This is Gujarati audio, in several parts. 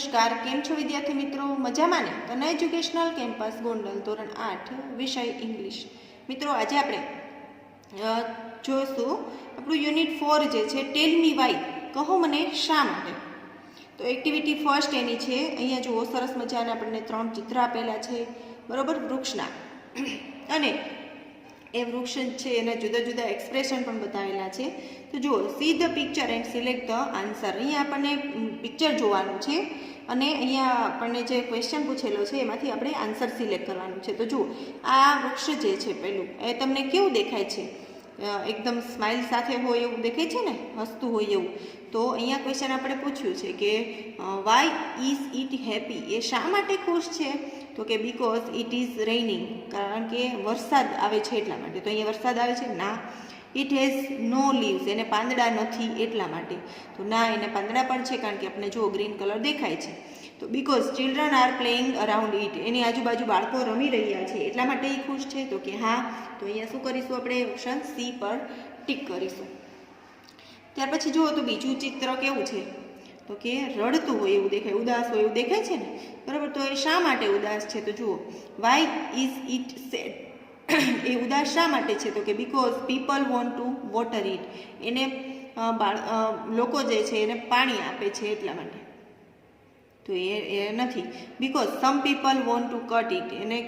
નમસ્કાર, કેમ છો વિદ્યાર્થી મિત્રો? મજામાં ને? તને એજ્યુકેશનલ કેમ્પસ ગોંડલ ધોરણ 8 વિષય ઇંગ્લિશ. મિત્રો આજે આપણે જોઈશું આપણું યુનિટ 4 જે છે ટેલ મી વાય, કહો મને શા માટે. તો એક્ટિવિટી ફર્સ્ટ એની છે, અહીંયા જુઓ સરસ મજાના આપણને 3 ચિત્ર આપેલા છે, બરોબર, વૃક્ષના. અને એ વૃક્ષ છે એના જુદા જુદા એક્સપ્રેશન પણ બતાવેલા છે. તો જુઓ, see the picture and select the answer. અહીંયા આપણને પિક્ચર જોવાનું છે અને અહીંયા આપણને જે ક્વેશ્ચન પૂછેલો છે એમાંથી આપણે આન્સર સિલેક્ટ કરવાનું છે. તો જુઓ, આ વૃક્ષ જે છે પેલું એ તમને કેવું દેખાય છે? એકદમ સ્માઇલ સાથે હોય એવું દેખાય છે ને, હસતું હોય એવું. તો અહીંયા ક્વેશ્ચન આપણે પૂછ્યું છે કે વાય ઇઝ ઇટ હેપી, એ શા માટે ખુશ છે? તો કે બીકોઝ ઇટ ઇઝ રેઇનિંગ, કારણ કે વરસાદ આવે છે એટલા માટે. તો અહીંયા વરસાદ આવે છે? ના. ઇટ હેઝ નો લીવ્સ, એને પાંદડા નથી એટલા માટે. તો ના, એને પાંદડા પણ છે, કારણ કે આપણે જો ગ્રીન કલર દેખાય છે. તો because children are playing around it, એની આજુબાજુ બાળકો રમી રહ્યા છે એટલા માટે એ ખુશ છે. તો કે હા. તો અહીંયા શું કરીશું આપણે? ઓપ્શન સી પર ટિક કરીશું. ત્યાર પછી જુઓ તો બીજું ચિત્ર કેવું છે? તો કે રડતું હોય એવું દેખાય, ઉદાસ હોય એવું દેખાય છે ને, બરાબર. તો એ શા માટે ઉદાસ છે? તો જુઓ, વાય ઇઝ ઇટ સેડ, એ ઉદાસ શા માટે છે? તો કે because people want to water it, એને લોકો જે છે એને પાણી આપે છે એટલા માટે. તો એ નથી. Because some people want to cut it, એને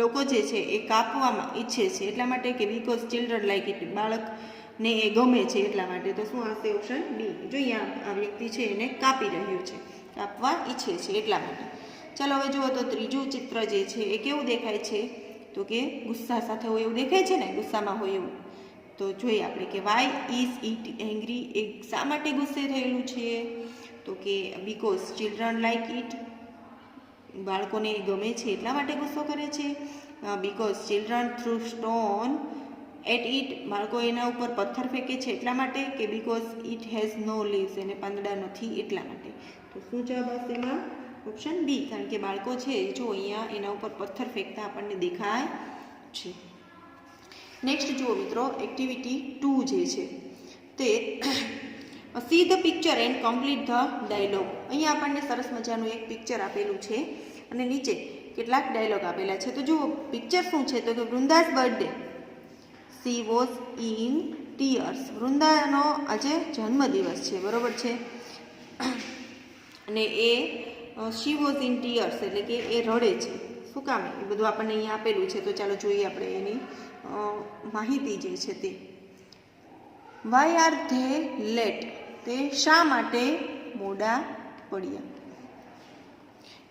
લોકો જે છે એ કાપવામાં ઈચ્છે છે એટલા માટે. કે બીકોઝ ચિલ્ડ્રન લાઈક ઇટ, બાળકને એ ગમે છે એટલા માટે. તો શું આવશે? Option B. જો અહીંયા આ વ્યક્તિ છે એને કાપી રહ્યું છે, કાપવા ઈચ્છે છે એટલા માટે. ચાલો હવે જુઓ તો ત્રીજું ચિત્ર જે છે એ કેવું દેખાય છે? તો કે ગુસ્સા સાથે હોય એવું દેખાય છે ને, ગુસ્સામાં હોય એવું. તો જોઈએ આપણે કે વાય ઇઝ ઇટ એંગ્રી, એ શા માટે ગુસ્સે થયેલું છે? તો કે બીકોઝ ચિલ્ડ્રન લાઈક ઇટ, બાળકોને ગમે છે એટલા માટે ગુસ્સો કરે છે. Because children throw stone at it, બાળકો એના ઉપર પથ્થર ફેંકે છે એટલા માટે. કે because it has no leaves, એને પાંદડા નથી એટલા માટે. તો શું જવાબ આવશે એમાં? ઓપ્શન બી, કારણ કે બાળકો છે જો અહીંયા એના ઉપર પથ્થર ફેંકતા આપણને દેખાય છે. નેક્સ્ટ જુઓ મિત્રો, એક્ટિવિટી 2 જે છે તે see the picture and complete the dialogue. અહીંયા આપણને સરસ મજાનું એક પિક્ચર આપેલું છે અને નીચે કેટલાક ડાયલોગ આપેલા છે. તો જુઓ, પિક્ચર શું છે? તો કે Vrinda's birthday, she was in tears. વૃંદાનો આજે જન્મદિવસ છે, બરોબર છે. અને એ શી વોઝ ઇન ટીયર્સ એટલે કે એ રડે છે. શું કામ? એ બધું આપણને અહીંયા આપેલું છે. તો ચાલો જોઈએ આપણે એની માહિતી જે છે તે. વાય આર ધે લેટ, તે શા માટે મોડા પડ્યા?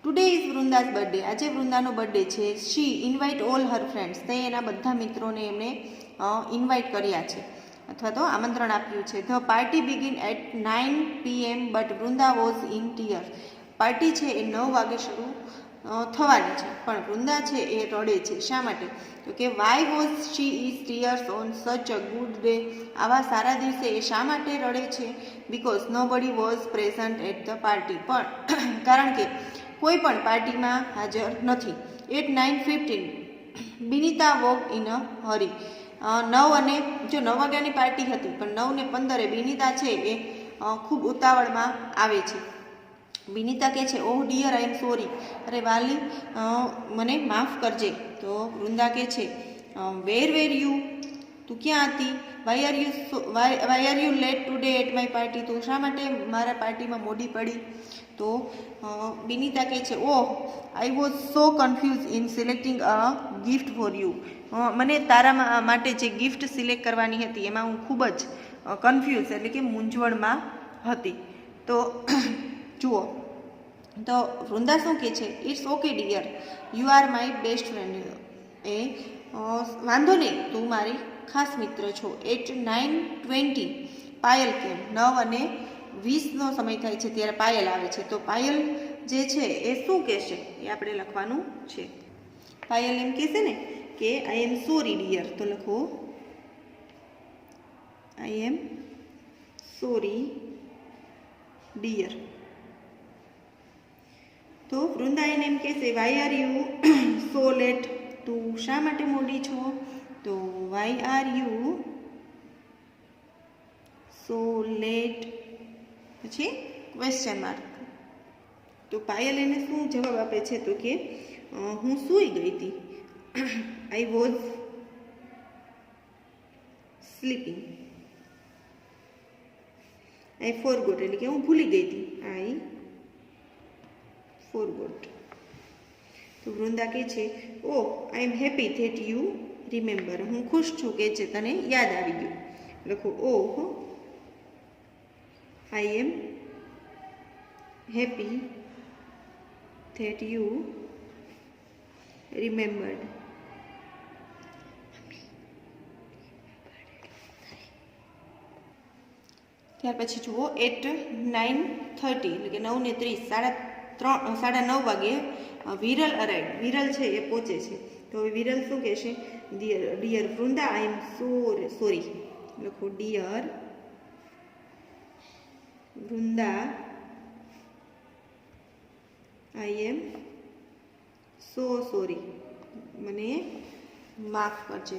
ટુડે ઇઝ વૃંદાસ બર્થડે, આજે વૃંદાનો બર્થડે છે. શી ઇન્વાઇટ ઓલ હર ફ્રેન્ડ્સ, તે એના બધા મિત્રોને એમને ઇન્વાઇટ કર્યા છે અથવા તો આમંત્રણ આપ્યું છે. The party begin at 9 PM but Vrinda was in tears, party છે એ 9 વાગે શરૂ થવાની છે પણ વૃંદા છે એ રડે છે. શા માટે? તો કે why was she is tears on such a good day, આવા સારા દિવસે એ શા માટે રડે છે? Because nobody was present at the party, પણ કારણ કે કોઈ પણ પાર્ટીમાં હાજર નથી. At 9:15 Binita walk in a hurry, 9 અને જો 9 વાગ્યાની પાર્ટી હતી પણ 9:15 બિનિતા છે એ ખૂબ ઉતાવળમાં આવે છે. બિનિતા કહે છે, ઓહ ડિયર આઈ એમ સોરી, અરે વાલી મને માફ કરજે. તો વૃંદા કહે છે, વેર યુ, તું ક્યાં હતી? Why are you late today at my party, તું શા માટે મારા પાર્ટીમાં મોડી પડી? તો બિનિતા કહે છે, oh I was so confuse in selecting a gift for you, મને તારા માટે જે ગિફ્ટ સિલેક્ટ કરવાની હતી એમાં હું ખૂબ જ કન્ફ્યુઝ એટલે કે મૂંઝવણમાં હતી. તો જુઓ, તો વૃંદા શું કહે છે? It's okay dear, you are my best friend, એ વાંધો નહીં, તું મારી ખાસ મિત્ર છો. એટ 9:20 પાયલ કેમ, 9:20 સમય થાય છે ત્યારે પાયલ આવે છે. તો પાયલ જે છે એ શું કહેશે એ આપણે લખવાનું છે. પાયલ એમ કહેશે ને કે આઈ એમ સોરી ડિયર, તો લખો આઈ એમ સોરી ડિયર. તો વૃંદા એને એમ કહેશે, why are you so late, તું શા માટે મોડી છો? તો why are you so late, પછી ક્વેશ્ચન માર્ક. તો પાયલ એને શું જવાબ આપે છે? તો કે હું સૂઈ ગઈ હતી. I was sleeping. I forgot એટલે કે હું ભૂલી ગઈ હતી. I forgot. તો વૃંદા કહે છે, oh I am happy that you remember. હું ખુશ છું કે જે તને યાદ આવી ગયું. લખો oh, I am happy that you remembered. ત્યાર પછી જુઓ 8:09 એટલે કે 9:30 9:30 વાગે વિરલ અરાઈવ. વિરલ છે એ પહોંચે છે. તો હવે વિરલ શું કહેશે? Dear Vrinda I am sorry. લખો dear Vrinda I am sorry. મને માફ કરજે.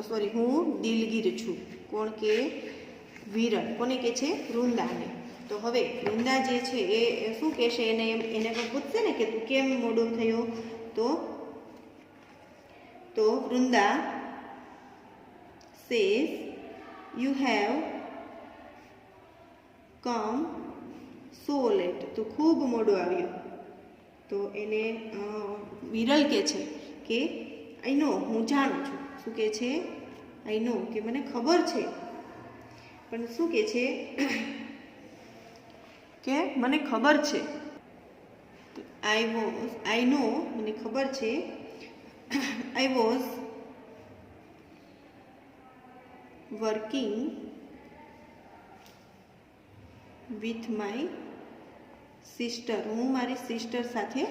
સોરી, હું દિલગીર છું. કોણ કે? વિરલ. કોને કે છે? વૃંદાને. તો હવે વૃંદા જે છે એ શું કહેશે? એને પણ પૂછશે ને કે તું કેમ મોડો થયો? તો Vrinda says you have come so late. તો ખૂબ મોડો આવ્યો. તો એને વિરલ કે છે કે આઈ નો, હું જાણું છું. શું કે છે? આઈ નો, કે મને ખબર છે. પણ શું કે છે? કે મને ખબર છે. આઈ નો, મને ખબર છે. I was working with my sister. હું મારી સિસ્ટર સાથે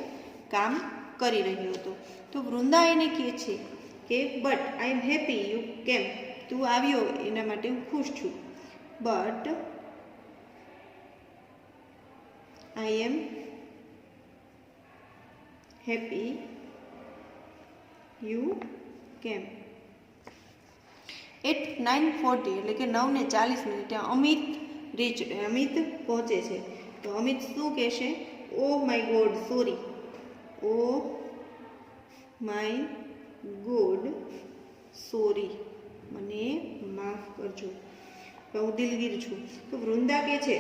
કામ કરી રહ્યો હતો. તો વૃંદા એને કહે છે કે but I am happy you કેમ. તું આવ્યો એના માટે હું ખુશ છું. But I am happy you કેમ. 8:40 એટલે કે 9:40 અમિત પહોંચે છે. તો અમિત શું કહેશે? Oh my God sorry. Oh my God sorry. મને માફ કરજો. હું દિલગીર છું. તો વૃંદા કહે છે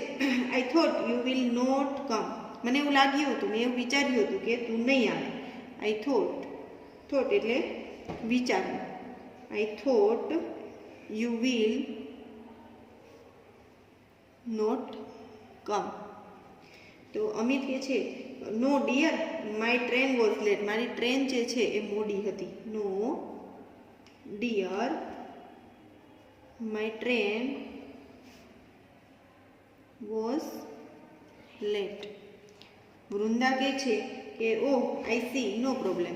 I thought you will not come. મને એવું લાગ્યું હતું, મેં એવું વિચાર્યું હતું કે તું નહીં આવે. આઈ થોટ એટલે વિચારવું. I thought you will not come. તો અમિત કહે છે no dear my train was late. મારી ટ્રેન જે છે એ મોડી હતી. No dear my train was late. વૃંદા કહે છે કે oh I see no problem.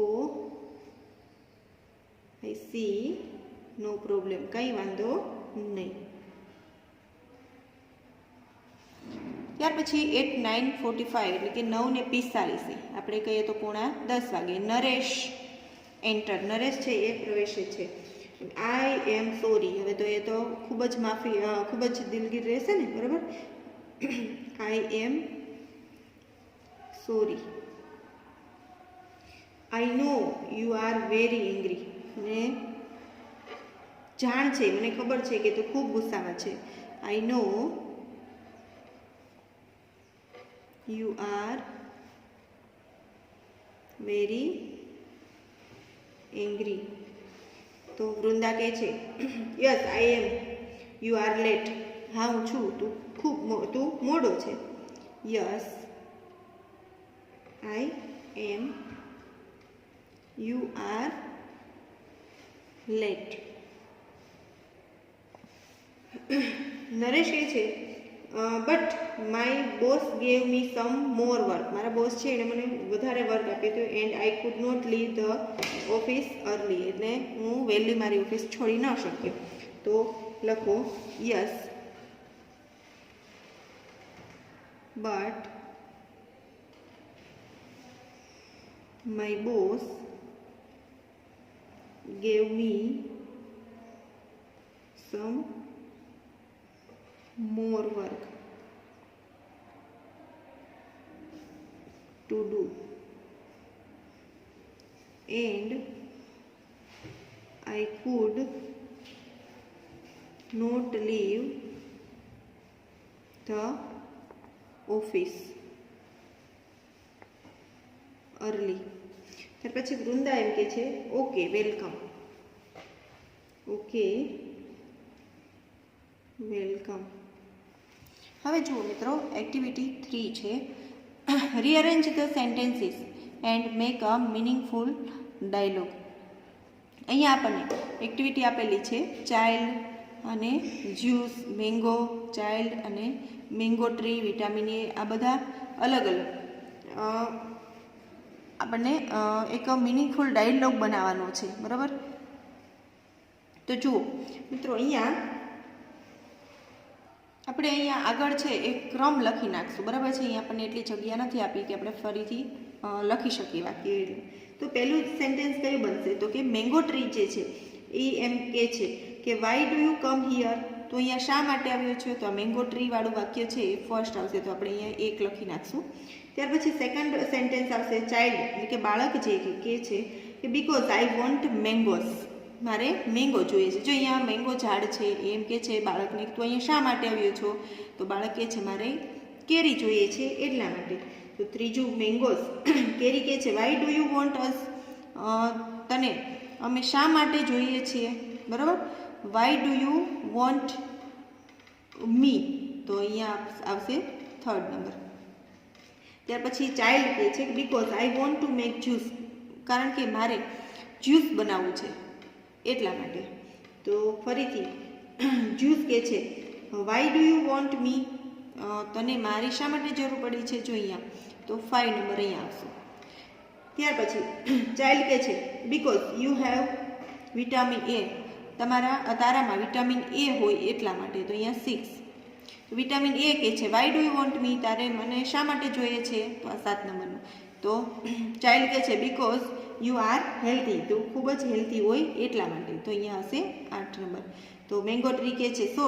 Oh I see no problem. કંઈ વાંધો નહીં. ત્યાર પછી 8:45 એટલે કે 9:45 આપણે કહીએ તો 9:45 વાગે નરેશ એન્ટર. નરેશ છે એ પ્રવેશે છે. I am sorry. હવે તો એ તો ખૂબ જ દિલગીર રહેશે ને, બરાબર. I am sorry. I know you are very angry. મને જાણ છે, મને ખબર છે કે તું ખૂબ ગુસ્સામાં છે. I know you are very angry. તો વૃંદા કહે છે yes I am you are late. હા હું છું, તું મોડો છે. Yes I am you are late. Naresh કહે છે but my boss gave me some more work. મારા બોસ છે એને મને વધારે વર્ક આપ્યો હતો. And I could not leave the office early. એટલે હું વહેલી મારી ઓફિસ છોડી ન શક્યો. તો લખો yes but my boss gave me some more work. to do and I could not leave the office early. ત્યાર પછી વૃંદા એમ કે છે ઓકે વેલકમ, ઓકે વેલકમ. હવે જુઓ મિત્રો, એક્ટિવિટી 3 છે rearrange the sentences and make a meaningful dialogue. અહીંયા આપણને એક્ટિવિટી આપેલી છે ચાઇલ્ડ અને જ્યુસ, મેંગો, ચાઇલ્ડ અને મેંગો ટ્રી, વિટામિન એ, આ બધા અલગ અલગ આપણને એક મિનિંગફુલ ડાયલોગ બનાવવાનો છે, બરાબર. તો જુઓ મિત્રો, અહીંયા આપણે આગળ છે એક ક્રમ લખી નાખશું, બરાબર છે. અહીંયા આપણને એટલી જગ્યા નથી આપી કે આપણે ફરીથી લખી શકીએ વાક્ય. તો પહેલું સેન્ટેન્સ કયું બનશે? તો કે મેંગો ટ્રી જે છે એ એમ કે છે કે why do you come here. તો અહીંયા શા માટે આવ્યો છે? તો આ મેંગો ટ્રી વાળું વાક્ય છે એ ફર્સ્ટ આવશે, તો આપણે અહીંયા એક લખી નાખશું. ત્યાર પછી સેકન્ડ સેન્ટેન્સ આવશે ચાઇલ્ડ, એટલે કે બાળક જે કે છે કે બીકોઝ આઈ વોન્ટ મેંગોસ, મારે મેંગો જોઈએ છે. જો અહીંયા મેંગો ઝાડ છે એમ કે છે બાળકને, તો અહીંયા શા માટે આવ્યો છો? તો બાળક કે છે મારે કેરી જોઈએ છે એટલા માટે. તો ત્રીજું મેંગોસ, કેરી કે છે વાય ડુ યુ વોન્ટ અસ, તને અમે શા માટે જોઈએ છીએ, બરાબર. વાય ડુ યુ વોન્ટ મી, તો અહીંયા આવશે થર્ડ નંબર. ત્યાર પછી ચાઇલ્ડ કહે છે because I want to make juice, કારણ કે મારે જ્યુસ બનાવવું છે એટલા માટે. તો ફરીથી જ્યુસ કહે છે વાય ડુ યુ વોન્ટ મી, તને મારી શા માટે જરૂર પડી છે? જો અહીંયા તો 5 નંબર અહીંયા આવશે. ત્યાર પછી ચાઇલ્ડ કહે છે because you have vitamin A, તારામાં વિટામિન એ હોય એટલા માટે, તો અહીંયા 6. વિટામિન એ કહે છે વાય ડુ યુ વોન્ટ મી, તારે મને શા માટે જોઈએ છે? તો આ 7 નંબરનું. તો ચાઇલ્ડ કહે છે બીકોઝ યુ આર હેલ્ધી, તું ખૂબ જ હેલ્ધી હોય એટલા માટે, તો અહીંયા હશે 8 નંબર. તો મેંગો ટ્રી કહે છે સો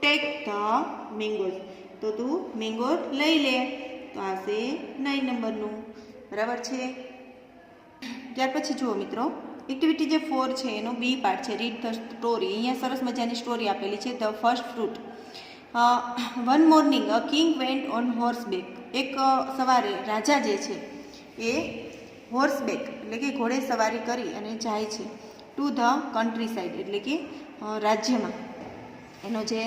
ટેક ધ મેંગોઝ, તો તું મેંગો લઈ લે, તો આવશે 9 નંબરનું, બરાબર છે. ત્યાર પછી જુઓ મિત્રો, એક્ટિવિટી જે 4 છે એનો બી પાર્ટ છે રીડ ધ સ્ટોરી. અહીંયા સરસ મજાની સ્ટોરી આપેલી છે the first fruit. One morning a king went on horseback. એક સવારે રાજા જે છે એ હોર્સબેક એટલે કે ઘોડે સવારી કરી અને જાય છે ટુ ધ કન્ટ્રી સાઇડ, એટલે કે રાજ્યમાં, એનો જે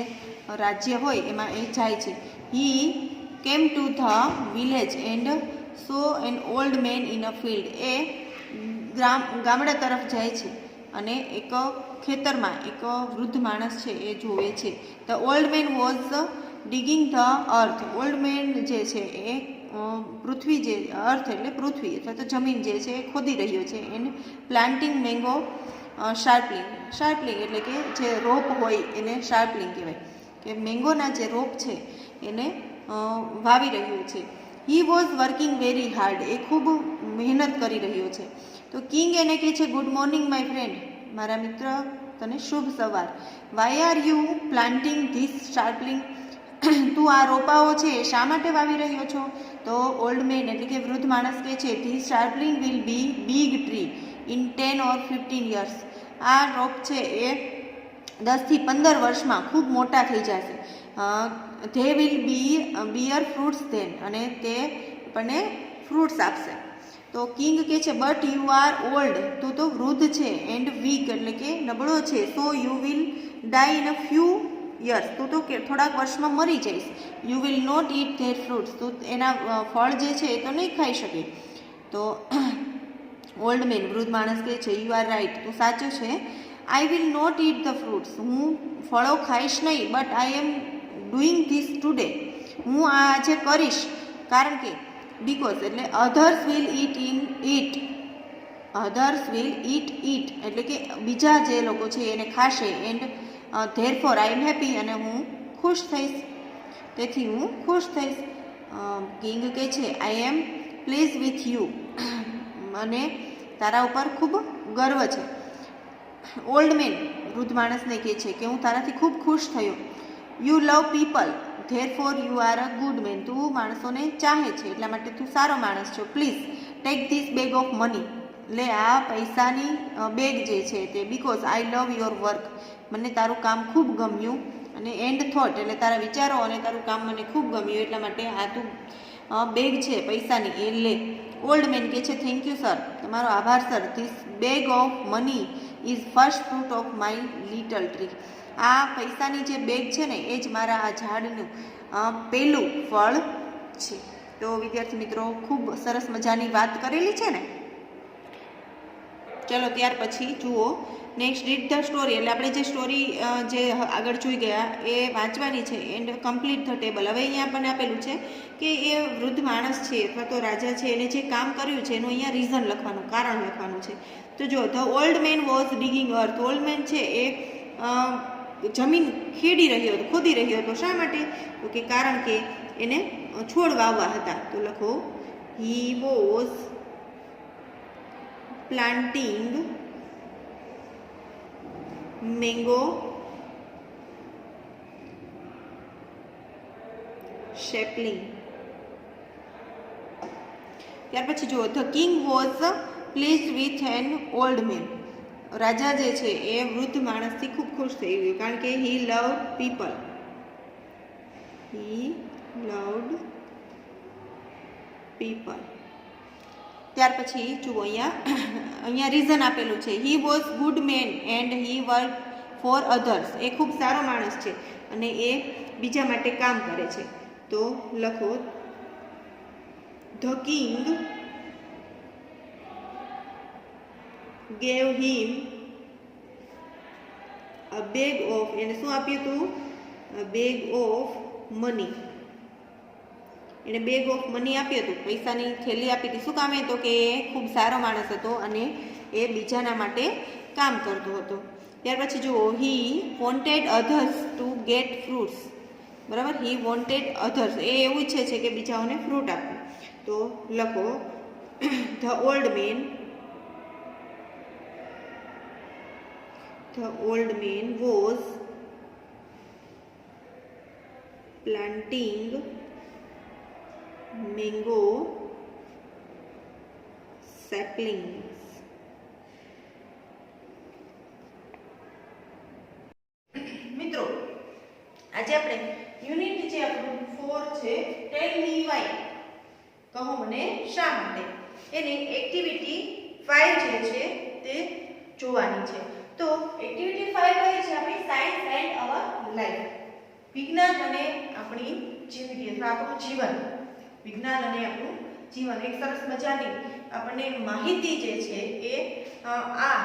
રાજ્ય હોય એમાં એ જાય છે. He came to the village and saw an old man in a field. એ ગામડા તરફ જાય છે અને એક ખેતરમાં એક વૃદ્ધ માણસ છે એ જોવે છે. The old man was ડિગિંગ the earth. Old man જે છે એ પૃથ્વી જે અર્થ એટલે પૃથ્વી અથવા તો જમીન જે છે એ ખોદી રહ્યો છે. And planting mango sapling. Sapling એટલે કે જે રોપ હોય એને શાર્પલિંગ કહેવાય, કે મેંગોના જે રોપ છે એને વાવી રહ્યો છે. He was working very hard. એ ખૂબ મહેનત કરી રહ્યો છે. તો કિંગ એને કહે છે ગુડ મોર્નિંગ માય ફ્રેન્ડ, મારા મિત્ર તને શુભ સવાર. Why are you planting this sapling. તું આ રોપાઓ છે એ શા માટે વાવી રહ્યો છો? તો ઓલ્ડ મેન એટલે કે વૃદ્ધ માણસ કહે છે this sapling will be big tree in 10 or 15 years. આ રોપ છે એ 10 થી 15 વર્ષમાં ખૂબ મોટા થઈ જશે. They will bear fruits then, અને તે આપણને ફ્રૂટ્સ આપશે. તો કિંગ કહે છે બટ યુ આર ઓલ્ડ, તું તો વૃદ્ધ છે, એન્ડ વીક એટલે કે નબળો છે, so you will die in a few years, તું તો થોડાક વર્ષમાં મરી જઈશ. You will not eat their fruits, તું એના ફળ જે છે એ તો નહીં ખાઈ શકે. તો ઓલ્ડ મેન વૃદ્ધ માણસ કહે છે યુ આર રાઇટ, તું સાચું છે. I will not eat the fruits, હું ફળો ખાઈશ નહીં, but I am doing this today, હું આ આજે કરીશ, કારણ કે બીકોઝ એટલે others will eat in it, others will eat it એટલે કે બીજા જે લોકો છે એને ખાશે. And therefore I am happy, અને હું ખુશ થઈશ, તેથી હું ખુશ થઈશ. કિંગ કહે છે I M please with you, મને તારા ઉપર ખૂબ ગર્વ છે. ઓલ્ડ મેન વૃદ્ધ માણસને કહે છે કે હું તારાથી ખૂબ ખુશ થયો. You love people, therefore you are a good man, તું માણસોને ચાહે છે એટલા માટે તું સારો માણસ છો. Please take this bag of money, લે આ પૈસાની બેગ જે છે તે, because I love your work, મને તારું કામ ખૂબ ગમ્યું, અને એન્ડ થોટ એટલે તારા વિચારો અને તારું કામ મને ખૂબ ગમ્યું એટલા માટે આ તું બેગ છે પૈસાની એ લે. ઓલ્ડ મેન કહે છે થેન્ક યુ સર, તમારો આભાર sir. This bag of money is first fruit of my little tree, આ પૈસાની જે બેગ છે ને એ જ મારા આ ઝાડનું પહેલું ફળ છે. તો વિદ્યાર્થી મિત્રો ખૂબ સરસ મજાની વાત કરેલી છે ને. ચલો ત્યાર પછી જુઓ નેક્સ્ટ રીડ ધ સ્ટોરી, એટલે આપણે જે સ્ટોરી જે આગળ જોઈ ગયા એ વાંચવાની છે એન્ડ કમ્પ્લીટ ધ ટેબલ. હવે અહીંયા આપણને આપેલું છે કે એ વૃદ્ધ માણસ છે અથવા તો રાજા છે એને જે કામ કર્યું છે એનું અહીંયા રીઝન લખવાનું, કારણ લખવાનું છે. તો જો the old man was ડિગિંગ earth, old man છે એ જમીન ખોદી રહ્યો હતો. શા માટે? તો કે કારણ કે એને છોડ વાવવા હતા. તો લખો he was planting mango sapling. ત્યાર પછી જુઓ the king was pleased with an old man, રાજા જે છે એ વૃદ્ધ માણસથી ખૂબ ખુશ થઈ ગયું કારણ કે he loved people, he loved people. ત્યાર પછી જુઓ અહીંયા રીઝન આપેલું છે he was good man and he work for others, એ ખૂબ સારો માણસ છે અને એ બીજા માટે કામ કરે છે. તો લખો the king gave him a bag of, એને શું આપ્યું હતું? a bag of money, એને બેગ ઓફ મની આપ્યું હતું, પૈસાની થેલી આપી હતી. શું કામે? તો કે એ ખૂબ સારો માણસ હતો અને એ બીજાના માટે કામ કરતો હતો. ત્યાર પછી જુઓ he wanted others two gate fruits, બરાબર, હી વોન્ટેડ અધર્સ, એ એવું ઈચ્છે છે કે બીજાઓને ફ્રૂટ આપવું. તો લખો the old man was planting mango saplings. મિત્રો આજે આપણે યુનિટ જે આપણું 4 છે ટેલ મી વાય, કહો મને શા માટે, એની એક્ટિવિટી 5 જે છે તે જોવાની છે. તો એક્ટિવિટી 5 કઈ છે? આપણી સાયન્સ એન્ડ અવર લાઈફ, વિજ્ઞાન અને આપણી જિંદગી અથવા આપણું જીવન, વિજ્ઞાન અને આપણું જીવન. એક સરસ મજાની આપણને માહિતી જે છે એ આ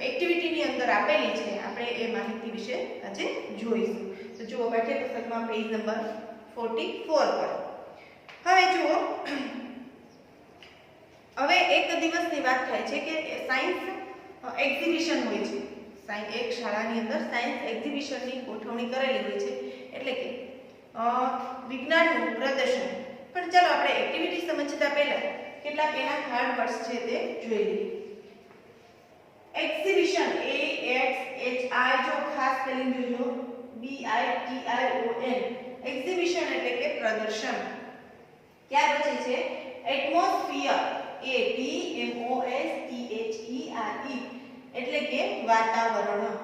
એક્ટિવિટીની અંદર આપેલી છે. આપણે એ માહિતી વિશે આજે જોઈશું. તો જુઓ પાઠ્યપુસ્તકમાં પેજ નંબર 44 પર. હવે જુઓ, હવે એક દિવસની વાત થાય છે કે સાયન્સ એક્ઝિબિશન હોય છે. એક શાળાની અંદર સાયન્સ એક્ઝિબિશનની ગોઠવણી કરેલી હોય છે, એટલે કે વિજ્ઞાનનું પ્રદર્શન. પણ ચાલો આપણે એક્ટિવિટી સમજતા પહેલા કેટલાક એના હાર્ડ વર્ડ્સ છે તે જોઈ લઈએ. Exhibition, E X H I, જો ખાસ સ્પેલિંગ જોજો, B I T I O N, exhibition એટલે કે પ્રદર્શન. ત્યાર પછી છે atmosphere, A T M O S T H E R E, એટલે કે વાતાવરણ.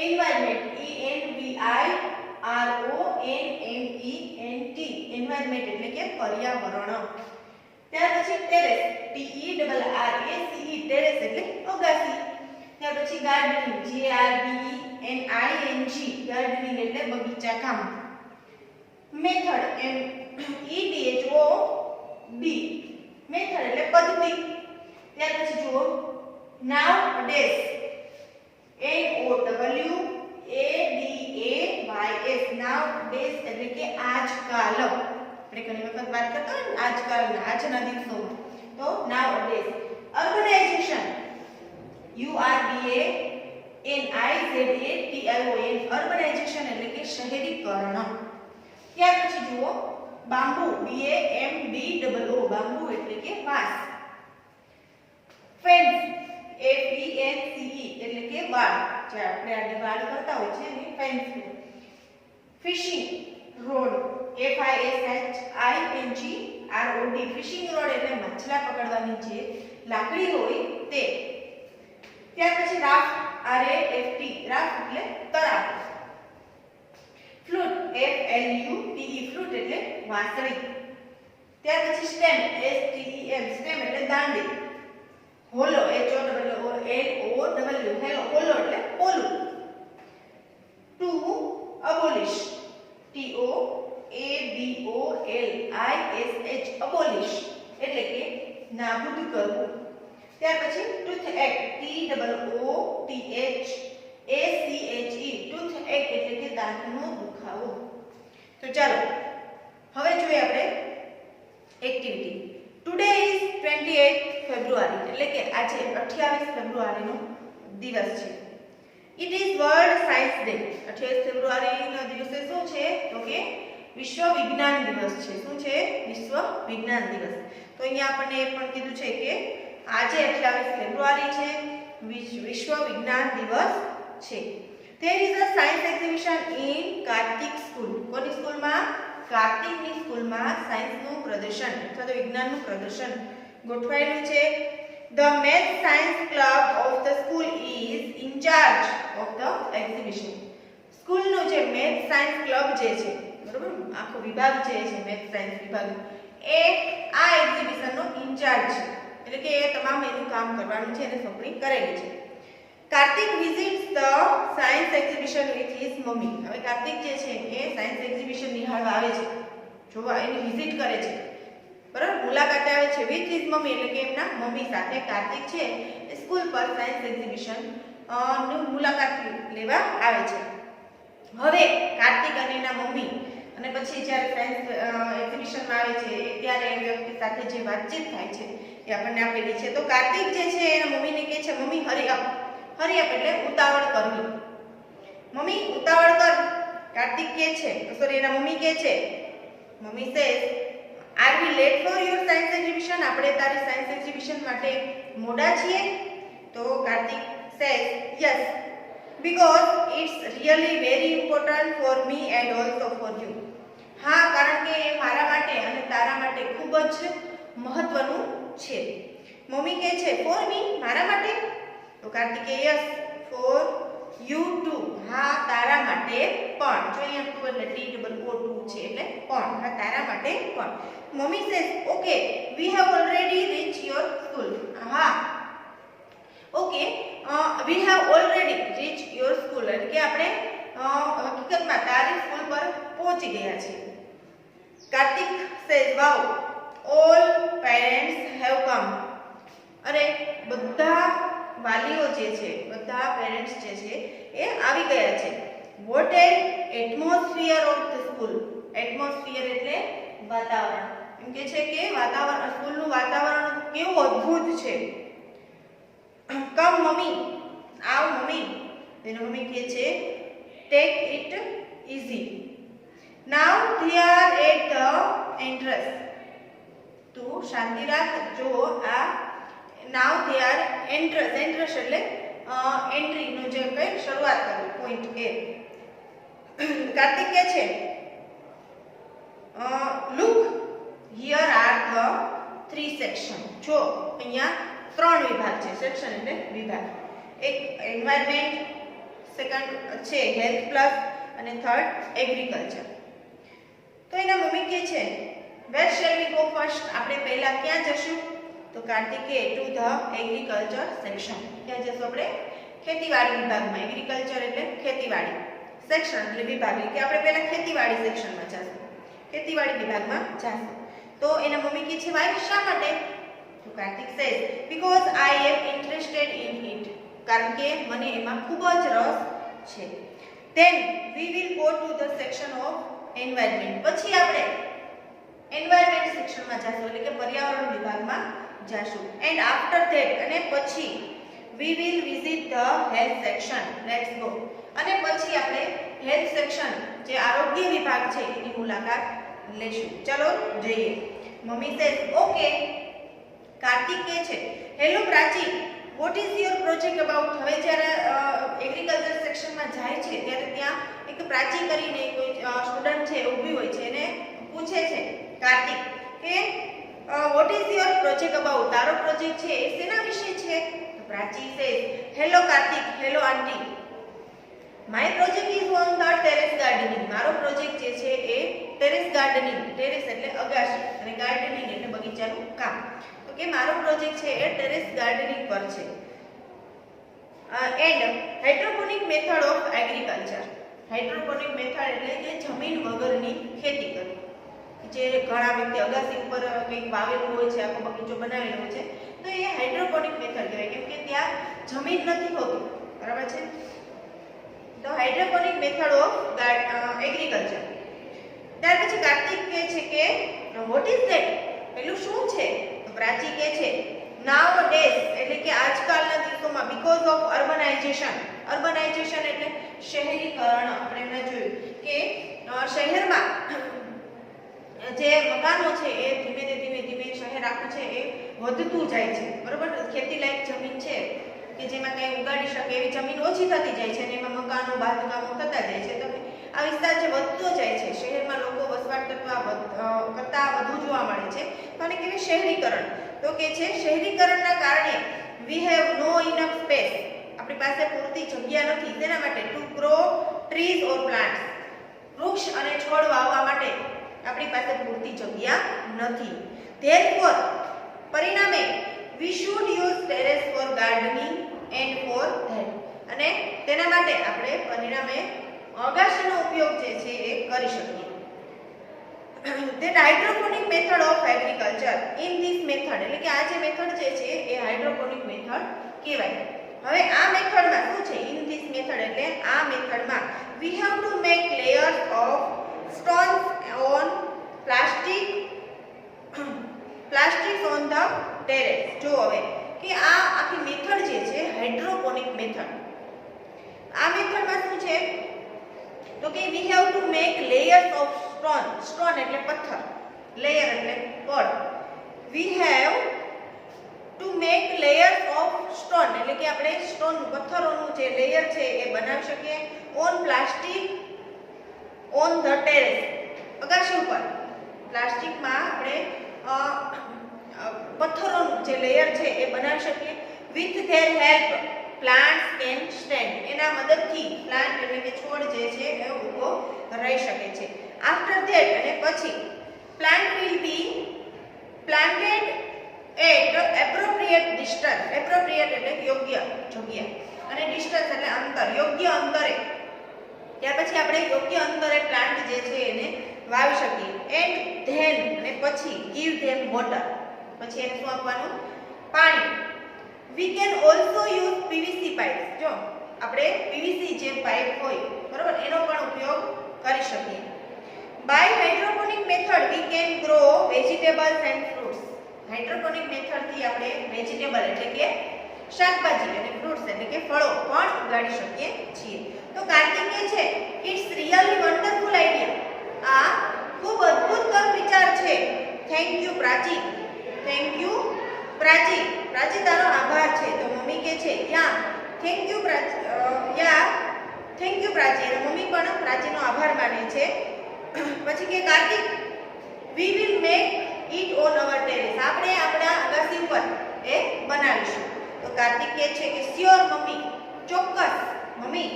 Environment, E N V I R O N M E N T, environment એટલે કે પર્યાવરણ. ત્યાર પછી terrace, T E double R A C E, terrace એટલે અગાસી. ત્યાર પછી gardening, G R D N I N G, gardening એટલે બગીચા કામ. Method, M E D H O D, method એટલે પદ્ધતિ. ત્યાર પછી જુઓ nowadays, N O W A D A Y S, nowadays એટલે કે આજકાલ. આપણે ઘણી વખત વાત કરતા હોય ને આજકાલના, આજના દિવસોમાં, તો nowadays. Urbanization, U R B A N I Z A T I O N, urbanization એટલે કે શહેરીકરણ. ત્યાર પછી જુઓ bamboo, B A M B double O, bamboo એટલે કે વાંસ. Fence, E P N C E એટલે કે વાડ, જે આપણે આને વાડ કરતા હોય છે એને fence. Fishing, rod, FISHING ROD, fishing rod એટલે માછલા પકડવાની જે લાકડી હોય તે. ત્યાર પછી રાફ્ટ, RAFT, રાફ્ટ એટલે તરાપ. ફ્લૂટ, FLUTE, ફ્લૂટ એટલે વાંસળી. ત્યાર પછી સ્ટેમ, STEM, સ્ટેમ એટલે Dandi. Hollow, HOLLOW, hello, hollow એટલે પોલું. ટુ અબોલિશ, TOABOLISH, અબોલિશ એટલે કે નાબૂદ કરવું. ત્યાર પછી ટૂથ એક, TOOTHACHE, ટૂથ એક એટલે કે દાંતનો દુખાવો. તો ચાલો હવે જોઈએ આપણે એક્ટિવિટી. ટુડે ઇઝ 28 ફેબ્રુઆરી એટલે કે આજે 28 ફેબ્રુઆરીનો દિવસ છે. It is world science day. 28 ફેબ્રુઆરીના દિવસે શું છે તો કે વિશ્વ વિજ્ઞાન દિવસ છે. શું છે? વિશ્વ વિજ્ઞાન દિવસ. તો અહીંયા આપણને એ પણ કીધું છે કે આજે 28 ફેબ્રુઆરી છે, વિશ્વ વિજ્ઞાન દિવસ છે. There is a science exhibition in Kartik school. કોની સ્કૂલમાં? કાર્તિકની સ્કૂલમાં સાયન્સનું પ્રદર્શન અથવા તો વિજ્ઞાનનું પ્રદર્શન ગોઠવાયેલું છે. The math science club of the school is in charge of the exhibition. સ્કૂલનો જે મેથ સાયન્સ ક્લબ જે છે, બરોબર, આખો વિભાગ જે છે મેથ સાયન્સ વિભાગ, એ આ એક્ઝિબિશનનો ઇન્ચાર્જ છે. એટલે કે એ તમામ એનું કામ કરવાનું છે અને સોંપણી કરેલી છે. Kartik visits the science exhibition with his mummy. હવે કાર્તિક જે છે એ સાયન્સ એક્ઝિબિશન નિહાળવા આવે છે, જોવા એની વિઝિટ કરે છે, બરાબર, મુલાકાતે આવે છે વિથ હિઝ મમ્મી એટલે કે એમના મમ્મી સાથે. કાર્તિક છે એ સ્કૂલ પર સાયન્સ એક્ઝિબિશન નું મુલાકાત લેવા આવે છે. હવે કાર્તિક અને એના મમ્મી અને પછી જ્યારે સાયન્સ એક્ઝિબિશનમાં આવે છે ત્યારે એ વ્યક્તિ સાથે જે વાતચીત થાય છે એ આપણને આપેલી છે. તો કાર્તિક જે છે એના મમ્મીને કહે છે, મમ્મી હરી અપ. હરી અપ એટલે ઉતાવળ કરવી. મમ્મી ઉતાવળ કર, કાર્તિક કહે છે, સોરી એના મમ્મી કહે છે. Mummy says, are we late for your science exhibition. આપણે તારી સાયન્સ એક્ઝિબિશન માટે મોડા છીએ? તો Kartik says, yes, because it's really very important for me and also for you. હા, કારણ કે એ મારા માટે અને તારા માટે ખૂબ જ મહત્વનું છે. મમ્મી કહે છે ફોર મી, મારા માટે? તો કાર્તિક કહે યસ, ફોર યુ ટુ, હા તારા માટે પણ. જો અહીંયા ટુ એટલે TOO2 છે એટલે પણ, હા તારા માટે પણ. Mummy says okay, we have already reach your school. હા okay, we have already reach your school એટલે કે આપણે હકીકતમાં તારી સ્કૂલ પર પહોંચી ગયા છીએ. Kartik says wow, all parents have come. અરે બધા વાલીઓ જે છે, બધા પેરેન્ટ્સ જે છે એ આવી ગયા છે. What an atmosphere of the school. Atmosphere એટલે વાતાવરણ. એમ કે છે કે વાતાવરણ, સ્કૂલનું વાતાવરણ કેવું અદ્ભુત છે. કમ મમ્મી, આવ મમ્મી. તેની મમ્મી કહે છે take it easy. Now they are at the entrance. તું શાંતિ રાખ, જો આ now they are entrance. Entrance એટલે એન્ટ્રીનો જે કઈ શરૂઆત કરવી, પોઈન્ટ એ. કાર્તિક કહે છે look here are the 3 section. જો અહીંયા 3 વિભાગ છે. સેક્શન એટલે વિભાગ. એક એન્વાયરમેન્ટ, સેકન્ડ છે હેલ્થ પ્લસ અને થર્ડ એગ્રીકલ્ચર. તો એના મમ્મી કહે છે વેર શેલ વી ગો ફર્સ્ટ. આપણે પહેલા ક્યાં જશું? તો કાર્તિક કહે ટુ ધ એગ્રીકલ્ચર સેક્શન. ક્યાં જશું આપણે? ખેતીવાડી વિભાગમાં. એગ્રીકલ્ચર એટલે ખેતીવાડી, સેક્શન એટલે વિભાગ, કે આપણે પહેલા ખેતીવાડી સેક્શનમાં જશું, ખેતીવાડી વિભાગમાં જશું. તો એના મમ્મી કહે છે વાય, શા માટે? તો Kartik says because I am interested in it. કારણ કે મને એમાં ખૂબ જ રસ છે. Then we will go to the section of environment. પછી આપણે એન્વાયરમેન્ટ સેક્શનમાં જશું એટલે કે પર્યાવરણ વિભાગમાં જશું. એન્ડ આફ્ટર ધેટ, અને પછી we will visit the health section. Let's go. અને પછી આપણે હેલ્થ સેક્શન જે આરોગ્ય વિભાગ છે એની મુલાકાત લેશું. ચલો જઈએ. Mummy says okay. કાર્તિક કહે છે hello Prachi, vote is your project about. હવે જ્યારે એગ્રીકલ્ચર સેક્શનમાં જાય છે ત્યારે ત્યાં એક પ્રાચી કરીને કોઈ સ્ટુડન્ટ છે ઊભી હોય છે એને પૂછે છે કાર્તિક કે what is your project about. તારો પ્રોજેક્ટ છે એ શેના વિશે છે. તો Prachi says hello Kartik, hello aunty, my project is on the terrace gardening. મારો પ્રોજેક્ટ જે છે એ ટેરેસ ગાર્ડનિંગ, ટેરેસ એટલે અગાશી અને ગાર્ડનિંગ એટલે બગીચાનું કામ. તો કે મારો પ્રોજેક્ટ છે એ ટેરેસ ગાર્ડનિંગ પર છે. And hydroponic method of agriculture. Hydroponic method એટલે કે જમીન વગરની ખેતી કરવી. જે ઘણા વ્યક્તિ અગાસી ઉપર કંઈક વાવેલું હોય છે, આખો બગીચો બનાવેલો હોય છે, તો એ હાઇડ્રોપોનિક મેથડ કહેવાય, કેમ કે ત્યાં જમીન નથી હોતી. બરાબર છે. તો હાઇડ્રોપોનિક મેથડ ઓફ એગ્રીકલ્ચર. ત્યાર પછી કાર્તિક કહે છે કે વોટ ઇઝ ધેટ. પેલું શું છે. તો પ્રાચી કહે છે નાઉ ડેઝ એટલે કે આજકાલના દિવસોમાં બીકોઝ ઓફ અર્બનાઇઝેશન. અર્બનાઇઝેશન એટલે શહેરીકરણ. આપણે એમને જોયું કે શહેરમાં જે મકાનો છે એ ધીમે ધીમે શહેર આખું છે એ વધતું જાય છે. બરોબર. ખેતી લાયક જમીન છે કે જેમાં કંઈ ઉગાડી શકે એવી જમીન ઓછી થતી જાય છે અને એમાં મકાનો બાંધકામો થતા જાય છે. તો આ વિસ્તાર જે વધતો જાય છે, શહેરમાં લોકો વસવાટ કરતા વધુ જોવા મળે છે, તો આને કહેવાય શહેરીકરણ. તો કે છે શહેરીકરણના કારણે we have no enough space. આપણી પાસે પૂરતી જગ્યા નથી. તેના માટે to grow trees or plants. વૃક્ષ અને છોડ વાવવા માટે આપણી પાસે પૂરતી જગ્યા નથી. ધેરફોર પરિણામે we should use terrace for gardening and for that. અને તેના માટે આપણે પરિણામે અગાશીનો ઉપયોગ જે છે એ કરી શકીએ. That hydroponic method of agriculture. In this method એટલે કે આ જે મેથડ જે છે એ હાઇડ્રોપોનિક મેથડ કહેવાય. હવે આ મેથડમાં શું છે. In this method એટલે આ મેથડમાં we have to make layers of stones on plastics on the terrace. જો હવે કે આ આખી મેથડ જે છે હાઇડ્રોપોનિક મેથડ. આ મેથડમાં શું છે તો કે we have to make layers of stone એટલે પથ્થર, layer એટલે પડ. we have to make layers of stone એટલે કે આપણે સ્ટોન પથ્થરોનું જે લેયર છે એ બનાવી શકીએ on plastic on the terrace. અગાશી ઉપર પ્લાસ્ટિકમાં આપણે પથ્થરોનું જે લેયર છે એ બનાવી શકીએ. with their help plants can stand. એના મદદથી પ્લાન્ટ એટલે કે છોડ જે છે એ ઊભો રહી શકે છે. after that અને પછી plant will be planted at appropriate distance. appropriate એટલે યોગ્ય જગ્યા અને distance એટલે અંતર, યોગ્ય અંતરે. ત્યાર પછી આપણે યોગ્ય અંતરે પ્લાન્ટ જે છે એને વાવી શકીએ. and then અને પછી give them water. પછી એને શું આપવાનું? પાણી. we can also use PVC pipes. જો આપણે PVC જે પાઇપ હોય બરોબર એનો પણ ઉપયોગ કરી શકીએ. by hydroponic method we can grow vegetables and fruits. Hydroponic method થી આપણે વેજીટેબલ એટલે કે શાકભાજી અને ફ્રૂટ્સ એટલે કે ફળો પણ ઉગાડી શકીએ છીએ. તો કાર્તિક કહે છે ઇટ્સ રિયલી વન્ડરફુલ આઈડિયા. આ ખૂબ અદ્ભુત વિચાર છે. Thank you Prachi. Thank you Prachi. Prachi તારો આભાર છે. તો મમ્મી કહે છે yeah thank you Prachi. Thank you Prachi. અને મમ્મી પણ પ્રાચીનો આભાર માને છે. પછી કે Kartik we will make it on our terrace. આપણે આપણા અગાસી ઉપર એ બનાવીશું. તો કાર્તિક કહે છે કે શ્યોર મમ્મી, ચોક્કસ mummy.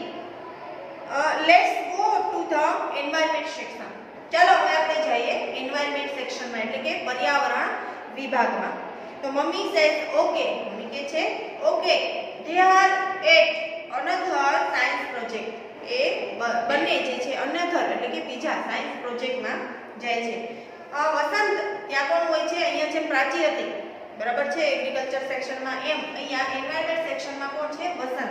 Let's go to the environment section. ચાલો હવે આપણે જઈએ એન્વાયરમેન્ટ સેક્શનમાં એટલે કે પર્યાવરણ વિભાગમાં. તો મમ્મી સેઝ ઓકે. મમ્મી કહે છે okay. They are at another science project. એ બંને જે છે અનધર એટલે કે બીજા સાયન્સ પ્રોજેક્ટમાં જાય છે. વસંત ત્યાં કોણ હોય છે? અહીંયા જેમ પ્રાચી હતી બરાબર છે એગ્રીકલ્ચર સેક્શનમાં, એમ અહીંયા એન્વાયરમેન્ટ સેક્શનમાં કોણ છે? વસંત.